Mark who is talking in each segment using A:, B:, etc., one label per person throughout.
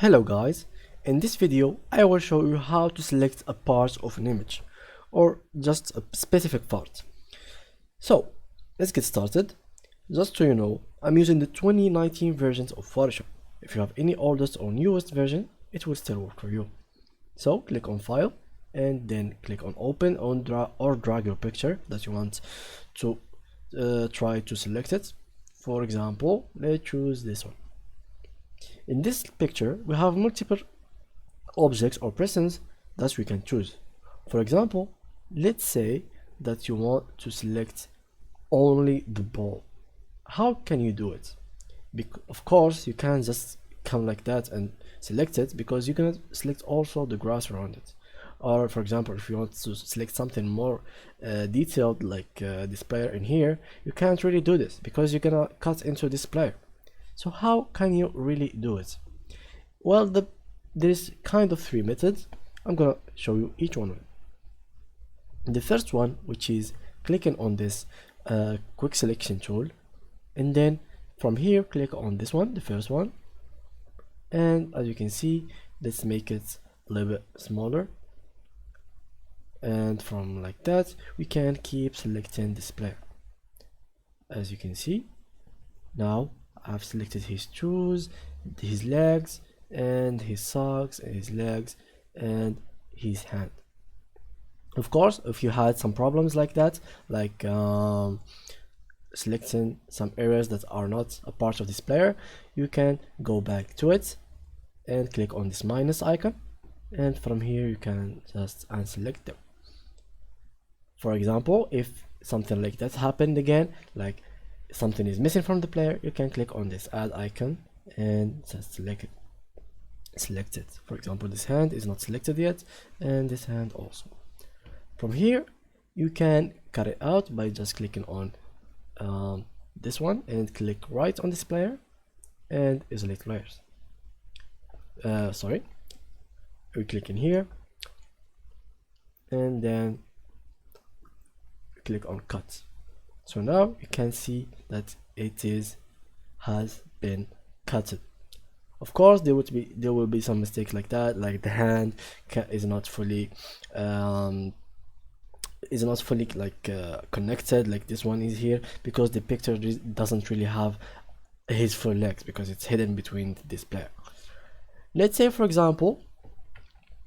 A: Hello guys, in this video I will show you how to select a part of an image or just a specific part. So let's get started. Just so you know, I'm using the 2019 versions of Photoshop. If you have any oldest or newest version, it will still work for you. So click on File and then click on Open or drag your picture that you want to try to select it. For example, let's choose this one. In this picture, we have multiple objects or presents that we can choose. For example, let's say that you want to select only the ball. How can you do it? Of course, you can't just come like that and select it, because you can select also the grass around it. Or for example, if you want to select something more detailed, like this player in here, you can't really do this because you're gonna cut into this player. So how can you really do it? Well, there's kind of three methods. I'm gonna show you each one of them. The first one, which is clicking on this quick selection tool, and then from here click on this one, the first one, and as you can see, let's make it a little bit smaller, and from like that we can keep selecting this player. As you can see, now I've selected his shoes, his legs, and his socks, and his legs, and his hand. Of course, if you had some problems like that, like selecting some areas that are not a part of this player, you can go back to it and click on this minus icon, and from here you can just unselect them. For example, if something like that happened again, like something is missing from the player, you can click on this add icon and just select it. For example, this hand is not selected yet, and this hand also. From here you can cut it out by just clicking on this one and click right on this player and isolate layers. We click in here and then click on cut. So now you can see that it has been cut. Of course, there will be some mistakes like that, like the hand is not fully connected, like this one is here, because the picture doesn't really have his full legs because it's hidden between this player. Let's say, for example,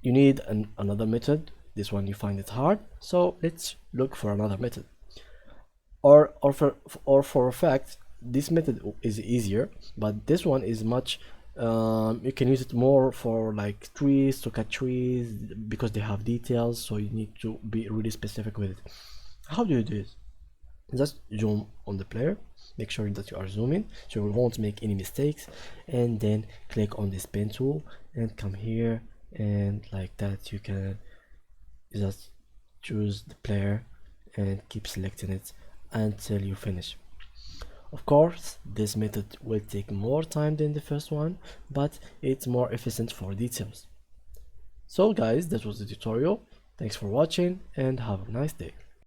A: you need another method. This one you find it hard, so let's look for another method. Or for a fact, this method is easier, but this one is much you can use it more for like trees, to cut trees, because they have details, so you need to be really specific with it. How do you do it? Just zoom on the player, make sure that you are zooming so you won't make any mistakes, and then click on this pen tool and come here, and like that you can just choose the player and keep selecting it until you finish. Of course, this method will take more time than the first one, but it's more efficient for details. So guys, that was the tutorial. Thanks for watching and have a nice day.